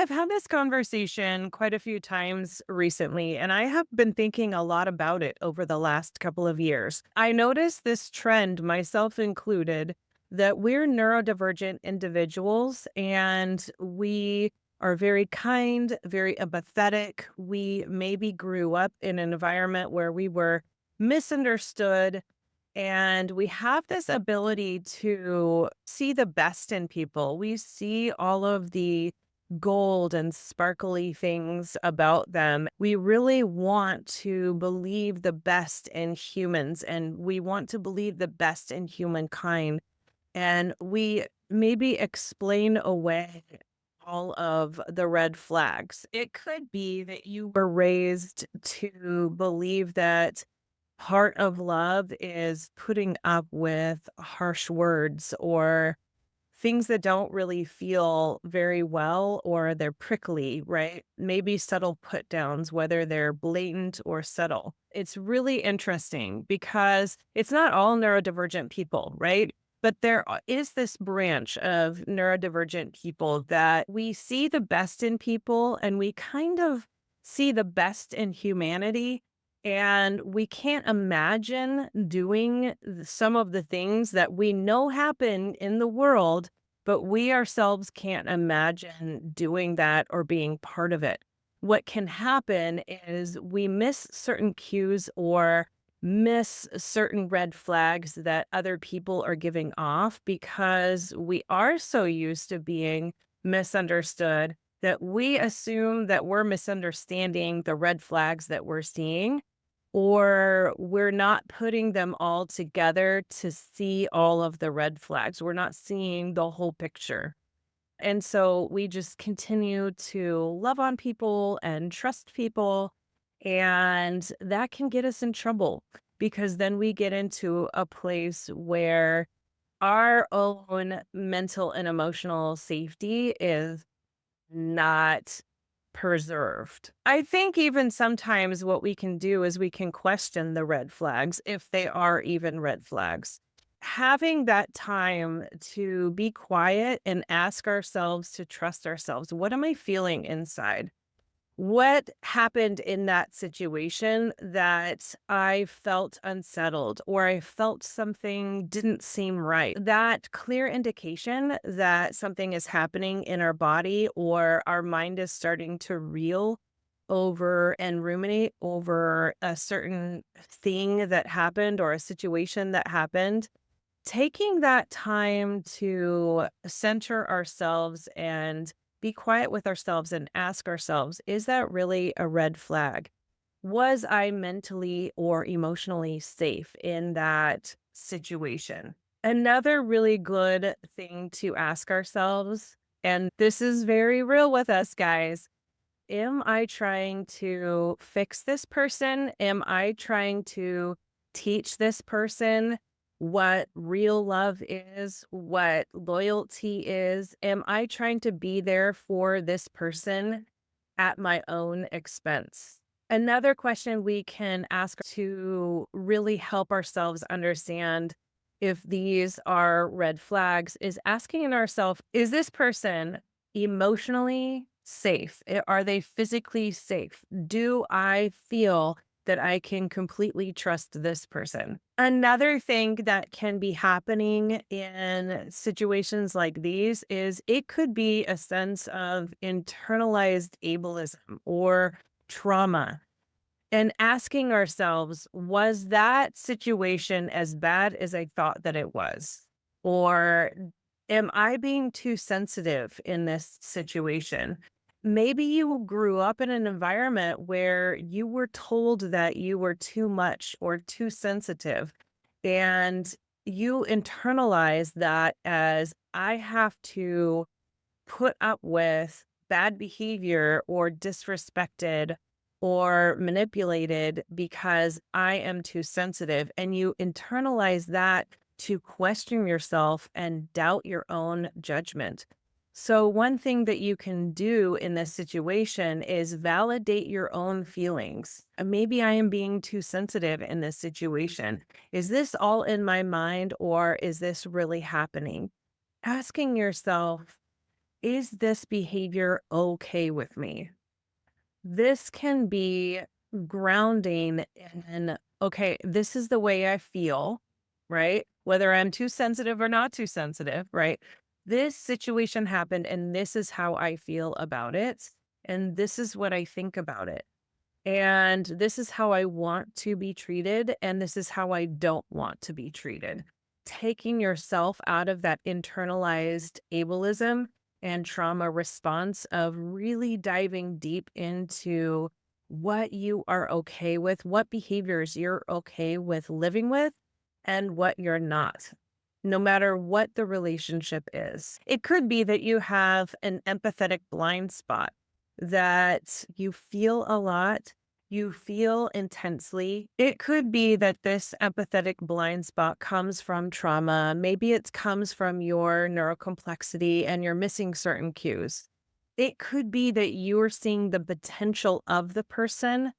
I've had this conversation quite a few times recently, and I have been thinking a lot about it over the last couple of years. I noticed this trend, myself included, that we're neurodivergent individuals and we are very kind, very empathetic. We maybe grew up in an environment where we were misunderstood, and we have this ability to see the best in people. We see all of the gold and sparkly things about them. We really want to believe the best in humans and we want to believe the best in humankind. And we maybe explain away all of the red flags. It could be that you were raised to believe that part of love is putting up with harsh words or things that don't really feel very well or they're prickly, right? Maybe subtle put downs, whether they're blatant or subtle. It's really interesting because it's not all neurodivergent people, right? But is this branch of neurodivergent people that we see the best in people and we kind of see the best in humanity. And we can't imagine doing some of the things that we know happen in the world, but we ourselves can't imagine doing that or being part of it. What can happen is we miss certain cues or miss certain red flags that other people are giving off because we are so used to being misunderstood that we assume that we're misunderstanding the red flags that we're seeing, or we're not putting them all together to see all of the red flags. We're not seeing the whole picture. And so we just continue to love on people and trust people. And that can get us in trouble because then we get into a place where our own mental and emotional safety is not preserved. I think even sometimes what we can do is we can question the red flags if they are even red flags. Having that time to be quiet and ask ourselves to trust ourselves. What am I feeling inside? What happened in that situation that I felt unsettled or I felt something didn't seem right? That clear indication that something is happening in our body or our mind is starting to reel over and ruminate over a certain thing that happened or a situation that happened. Taking that time to center ourselves and be quiet with ourselves and ask ourselves, is that really a red flag? Was I mentally or emotionally safe in that situation? Another really good thing to ask ourselves, and this is very real with us guys, am I trying to fix this person? Am I trying to teach this person what real love is, what loyalty is? Am I trying to be there for this person at my own expense? Another question we can ask to really help ourselves understand if these are red flags is asking ourselves, is this person emotionally safe? Are they physically safe? Do I feel that I can completely trust this person? Another thing that can be happening in situations like these is it could be a sense of internalized ableism or trauma. And asking ourselves, was that situation as bad as I thought that it was? Or am I being too sensitive in this situation? Maybe you grew up in an environment where you were told that you were too much or too sensitive, and you internalize that as I have to put up with bad behavior or disrespected or manipulated because I am too sensitive. And you internalize that to question yourself and doubt your own judgment. So, one thing that you can do in this situation is validate your own feelings. Maybe I am being too sensitive in this situation. Is this all in my mind or is this really happening? Asking yourself, is this behavior okay with me? This can be grounding in, okay, this is the way I feel, right? Whether I'm too sensitive or not too sensitive, right? This situation happened and this is how I feel about it. And this is what I think about it. And this is how I want to be treated. And this is how I don't want to be treated. Taking yourself out of that internalized ableism and trauma response of really diving deep into what you are okay with, what behaviors you're okay with living with, and what you're not, no matter what the relationship is. It could be that you have an empathetic blind spot, that you feel a lot, you feel intensely. It could be that this empathetic blind spot comes from trauma. Maybe it comes from your neurocomplexity and you're missing certain cues. It could be that you're seeing the potential of the person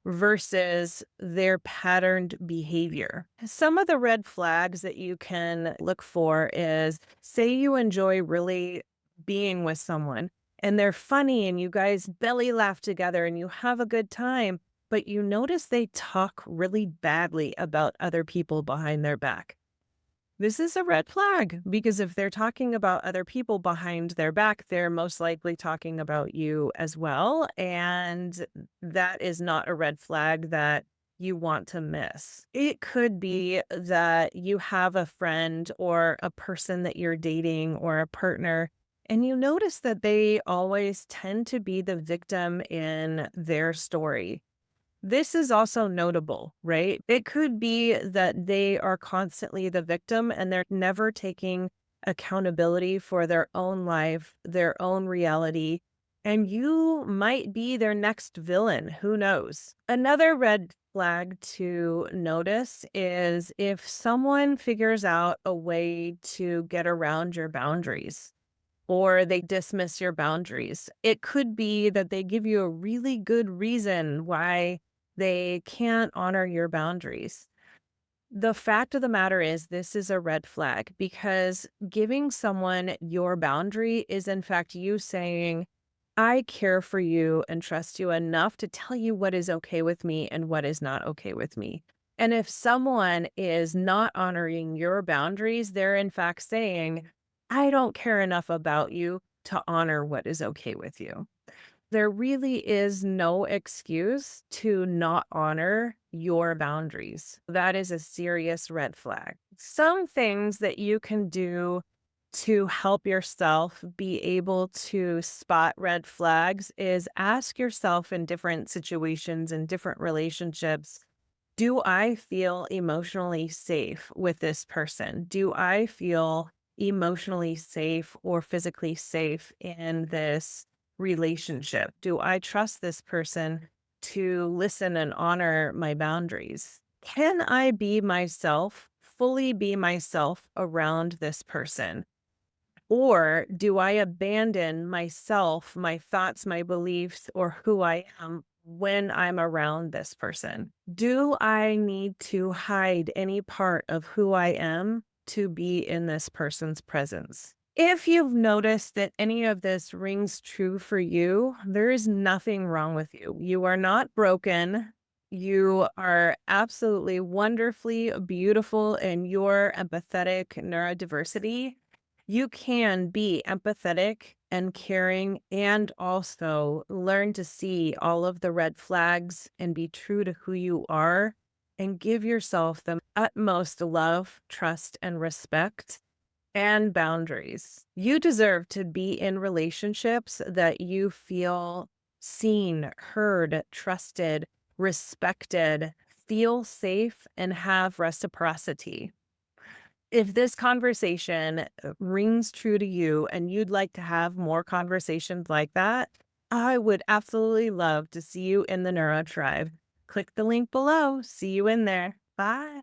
versus their patterned behavior. Some of the red flags that you can look for is, say you enjoy really being with someone and they're funny and you guys belly laugh together and you have a good time, but you notice they talk really badly about other people behind their back. This is a red flag because if they're talking about other people behind their back, they're most likely talking about you as well. And that is not a red flag that you want to miss. It could be that you have a friend or a person that you're dating or a partner, and you notice that they always tend to be the victim in their story. This is also notable, right? It could be that they are constantly the victim and they're never taking accountability for their own life, their own reality, and you might be their next villain. Who knows? Another red flag to notice is if someone figures out a way to get around your boundaries or they dismiss your boundaries. It could be that they give you a really good reason why they can't honor your boundaries. The fact of the matter is, this is a red flag because giving someone your boundary is, in fact, you saying, I care for you and trust you enough to tell you what is okay with me and what is not okay with me. And if someone is not honoring your boundaries, they're, in fact, saying, I don't care enough about you to honor what is okay with you. There really is no excuse to not honor your boundaries. That is a serious red flag. Some things that you can do to help yourself be able to spot red flags is ask yourself in different situations and different relationships, do I feel emotionally safe with this person? Do I feel emotionally safe or physically safe in this relationship? Do I trust this person to listen and honor my boundaries? Can I be myself, fully be myself around this person? Or do I abandon myself, my thoughts, my beliefs, or who I am when I'm around this person? Do I need to hide any part of who I am to be in this person's presence? If you've noticed that any of this rings true for you, there is nothing wrong with you. You are not broken. You are absolutely wonderfully beautiful in your empathetic neurodiversity. You can be empathetic and caring and also learn to see all of the red flags and be true to who you are and give yourself the utmost love, trust, and respect and boundaries. You deserve to be in relationships that you feel seen, heard, trusted, respected, feel safe, and have reciprocity. If this conversation rings true to you and you'd like to have more conversations like that, I would absolutely love to see you in the Neuro Tribe. Click the link below. See you in there. Bye.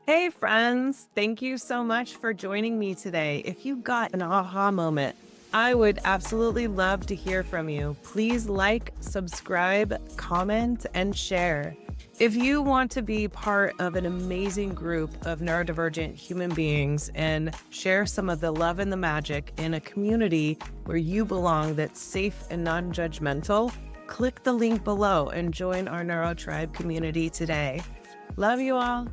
Hey, friends. Thank you so much for joining me today. If you got an aha moment, I would absolutely love to hear from you. Please like, subscribe, comment, and share. If you want to be part of an amazing group of neurodivergent human beings and share some of the love and the magic in a community where you belong that's safe and non-judgmental, click the link below and join our Neuro Tribe community today. Love you all.